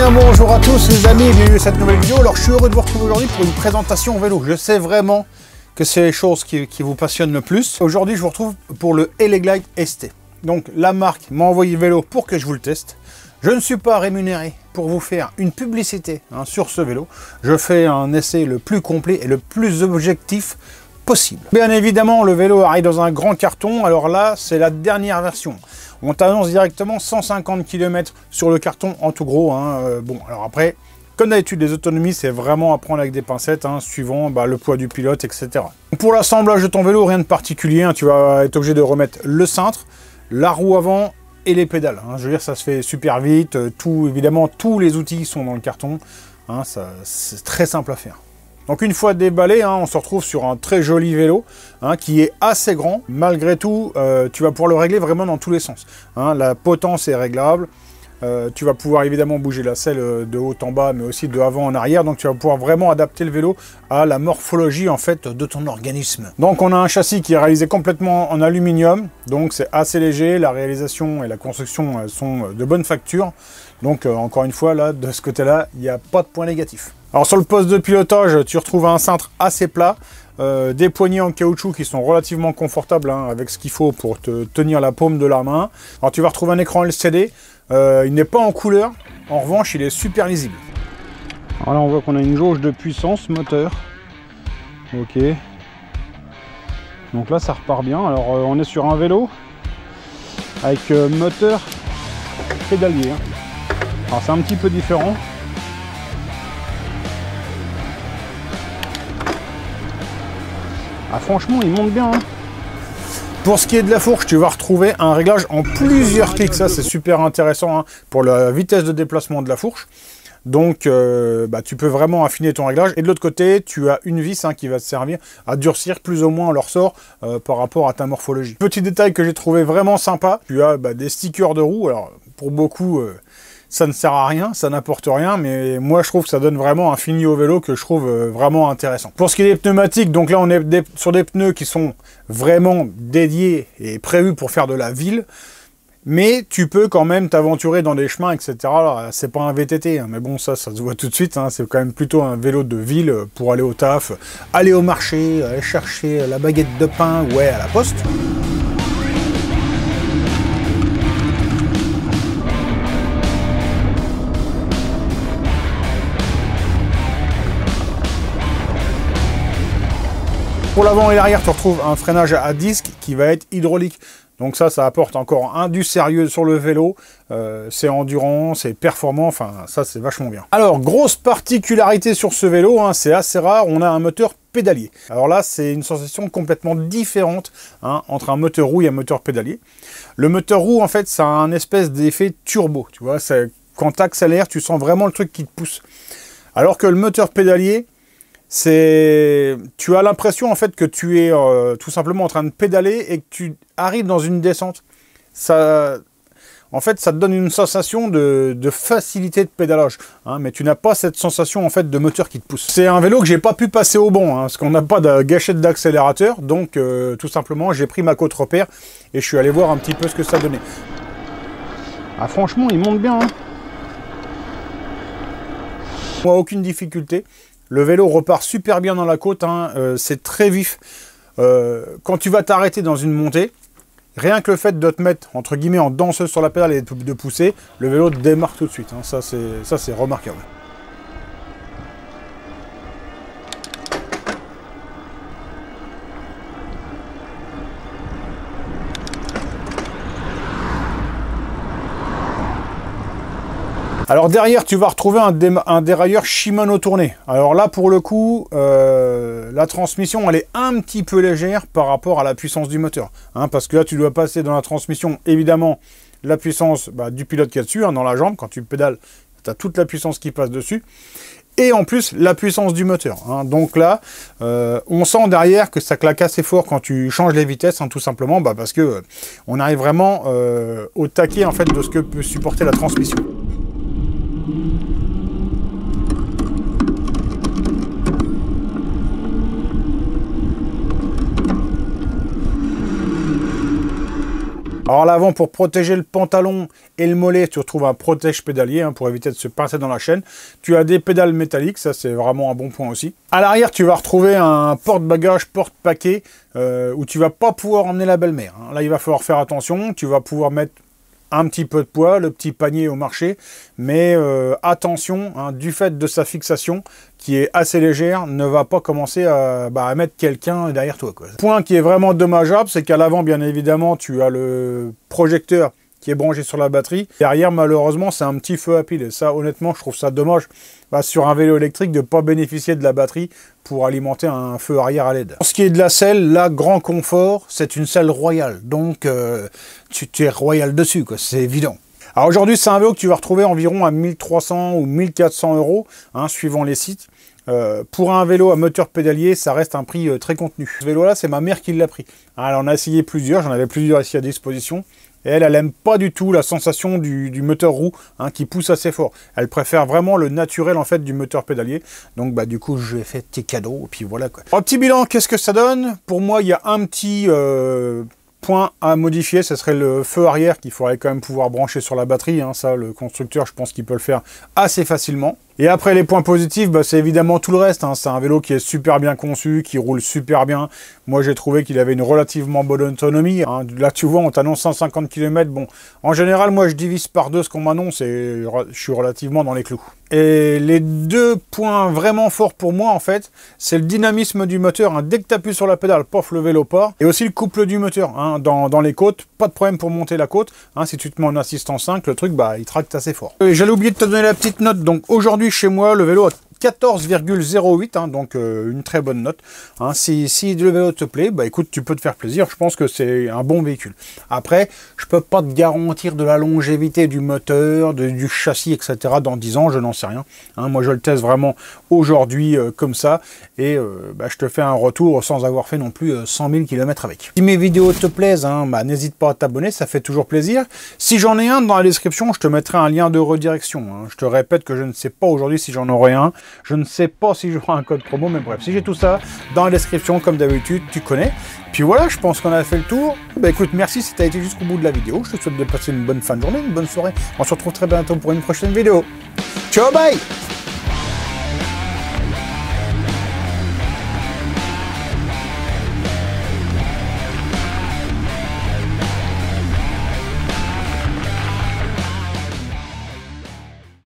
bien bonjour à tous les amis et bienvenue à cette nouvelle vidéo. Alors je suis heureux de vous retrouver aujourd'hui pour une présentation vélo. Je sais vraiment que c'est les choses qui vous passionnent le plus. Aujourd'hui je vous retrouve pour le Eleglide ST. Donc la marque m'a envoyé le vélo pour que je vous le teste. Je ne suis pas rémunéré pour vous faire une publicité sur ce vélo. Je fais un essai le plus complet et le plus objectif possible. Bien évidemment, le vélo arrive dans un grand carton. Alors là, c'est la dernière version. On t'annonce directement 150 km sur le carton en tout gros. Bon, alors après, comme d'habitude, les autonomies, c'est vraiment à prendre avec des pincettes, suivant le poids du pilote, etc. Pour l'assemblage de ton vélo, rien de particulier. Tu vas être obligé de remettre le cintre, la roue avant et les pédales. Je veux dire, ça se fait super vite. Évidemment, tous les outils sont dans le carton. C'est très simple à faire. Donc une fois déballé, on se retrouve sur un très joli vélo qui est assez grand. Malgré tout, tu vas pouvoir le régler vraiment dans tous les sens. La potence est réglable. Tu vas pouvoir évidemment bouger la selle de haut en bas, mais aussi de avant en arrière. Donc tu vas pouvoir vraiment adapter le vélo à la morphologie en fait de ton organisme. Donc on a un châssis qui est réalisé complètement en aluminium. Donc c'est assez léger. La réalisation et la construction sont de bonne facture. Donc encore une fois, là, de ce côté-là, il n'y a pas de point négatif. Alors sur le poste de pilotage, tu retrouves un cintre assez plat, des poignées en caoutchouc qui sont relativement confortables avec ce qu'il faut pour te tenir la paume de la main. Alors tu vas retrouver un écran LCD, il n'est pas en couleur, en revanche il est super lisible. Alors là on voit qu'on a une jauge de puissance moteur. Ok. Donc là ça repart bien. Alors on est sur un vélo avec moteur pédalier. Alors c'est un petit peu différent. Franchement, il monte bien. Pour ce qui est de la fourche, tu vas retrouver un réglage en plusieurs clics. Ça, c'est super intéressant pour la vitesse de déplacement de la fourche. Donc, tu peux vraiment affiner ton réglage. Et de l'autre côté, tu as une vis qui va te servir à durcir plus ou moins le ressort par rapport à ta morphologie. Petit détail que j'ai trouvé vraiment sympa, tu as des stickers de roues. Alors, pour beaucoup... ça ne sert à rien, ça n'apporte rien, mais moi je trouve que ça donne vraiment un fini au vélo que je trouve vraiment intéressant. Pour ce qui est des pneumatiques, donc là on est sur des pneus qui sont vraiment dédiés et prévus pour faire de la ville, mais tu peux quand même t'aventurer dans des chemins, etc. C'est pas un VTT, mais bon ça se voit tout de suite, c'est quand même plutôt un vélo de ville pour aller au taf, aller au marché, aller chercher la baguette de pain, à la poste. Pour l'avant et l'arrière, tu retrouves un freinage à disque qui va être hydraulique. Donc ça apporte encore du sérieux sur le vélo. C'est endurant, c'est performant, ça c'est vachement bien. Alors, grosse particularité sur ce vélo, c'est assez rare, on a un moteur pédalier. Alors là, c'est une sensation complètement différente entre un moteur roue et un moteur pédalier. Le moteur roue, en fait, ça a un espèce d'effet turbo. Tu vois, quand tu accélères, tu sens vraiment le truc qui te pousse. Alors que le moteur pédalier, tu as l'impression en fait que tu es tout simplement en train de pédaler et que tu arrives dans une descente. En fait, ça te donne une sensation de facilité de pédalage, mais tu n'as pas cette sensation en fait de moteur qui te pousse. C'est un vélo que j'ai pas pu passer au banc, parce qu'on n'a pas de gâchette d'accélérateur, donc tout simplement j'ai pris ma côte repère et je suis allé voir un petit peu ce que ça donnait. Franchement, il monte bien. Moi, aucune difficulté. Le vélo repart super bien dans la côte, c'est très vif. Quand tu vas t'arrêter dans une montée, rien que le fait de te mettre, entre guillemets, en danseuse sur la pédale et de pousser, le vélo démarre tout de suite. Ça, c'est remarquable. Alors derrière, tu vas retrouver un dérailleur Shimano tourné. Alors là, pour le coup, la transmission, elle est un petit peu légère par rapport à la puissance du moteur. Parce que là, tu dois passer dans la transmission, évidemment, la puissance du pilote qui est dessus, dans la jambe. Quand tu pédales, tu as toute la puissance qui passe dessus. Et en plus, la puissance du moteur. Donc là, on sent derrière que ça claque assez fort quand tu changes les vitesses, tout simplement, parce que on arrive vraiment au taquet en fait, de ce que peut supporter la transmission. Alors à l'avant, pour protéger le pantalon et le mollet, tu retrouves un protège pédalier pour éviter de se pincer dans la chaîne. Tu as des pédales métalliques, ça c'est vraiment un bon point aussi. À l'arrière, tu vas retrouver un porte-bagages, porte-paquet où tu vas pas pouvoir emmener la belle-mère. Là, il va falloir faire attention. Tu vas pouvoir mettre un petit peu de poids, le petit panier au marché, mais attention, du fait de sa fixation qui est assez légère, ne va pas commencer à mettre quelqu'un derrière toi, quoi. Point qui est vraiment dommageable, c'est qu'à l'avant, bien évidemment, tu as le projecteur qui est branché sur la batterie. Derrière, malheureusement, c'est un petit feu à pile. Et ça, honnêtement, je trouve ça dommage sur un vélo électrique de ne pas bénéficier de la batterie pour alimenter un feu arrière à LED. Pour ce qui est de la selle, là, grand confort, c'est une selle royale. Donc, tu es royal dessus, quoi, c'est évident. Alors aujourd'hui, c'est un vélo que tu vas retrouver environ à 1300 ou 1400 euros, suivant les sites. Pour un vélo à moteur pédalier, ça reste un prix très contenu. Ce vélo-là, c'est ma mère qui l'a pris. Elle en a essayé plusieurs, j'en avais plusieurs ici à disposition. Et elle aime pas du tout la sensation du moteur roue qui pousse assez fort. Elle préfère vraiment le naturel en fait du moteur pédalier. Donc du coup, je lui ai fait petit cadeau et puis voilà quoi. Un petit bilan, qu'est-ce que ça donne? Pour moi, il y a un petit point à modifier, ce serait le feu arrière qu'il faudrait quand même pouvoir brancher sur la batterie. Ça, le constructeur, je pense qu'il peut le faire assez facilement. Et après, les points positifs, c'est évidemment tout le reste. C'est un vélo qui est super bien conçu, qui roule super bien. Moi, j'ai trouvé qu'il avait une relativement bonne autonomie. Là, tu vois, on t'annonce 150 km. Bon, en général, moi, je divise par deux ce qu'on m'annonce et je suis relativement dans les clous. Et les deux points vraiment forts pour moi, en fait, c'est le dynamisme du moteur. Dès que tu appuies sur la pédale, pof, le vélo part. Et aussi le couple du moteur. Dans les côtes, pas de problème pour monter la côte. Si tu te mets en assistance 5, le truc, il tracte assez fort. J'allais oublier de te donner la petite note. Donc aujourd'hui, chez moi, le vélo a 14,08, donc une très bonne note. Si le vélo te plaît, écoute, tu peux te faire plaisir. Je pense que c'est un bon véhicule. Après, je peux pas te garantir de la longévité du moteur, du châssis, etc. dans 10 ans, je n'en sais rien. Moi, je le teste vraiment aujourd'hui comme ça. Et je te fais un retour sans avoir fait non plus 100 000 km avec. Si mes vidéos te plaisent, n'hésite pas à t'abonner, ça fait toujours plaisir. Si j'en ai un dans la description, je te mettrai un lien de redirection. Je te répète que je ne sais pas aujourd'hui si j'en aurai un. Je ne sais pas si j'aurai un code promo, mais bref, si j'ai tout ça dans la description, comme d'habitude, tu connais. Puis voilà, je pense qu'on a fait le tour. Écoute, merci si tu as été jusqu'au bout de la vidéo. Je te souhaite de passer une bonne fin de journée, une bonne soirée. On se retrouve très bientôt pour une prochaine vidéo. Ciao, bye!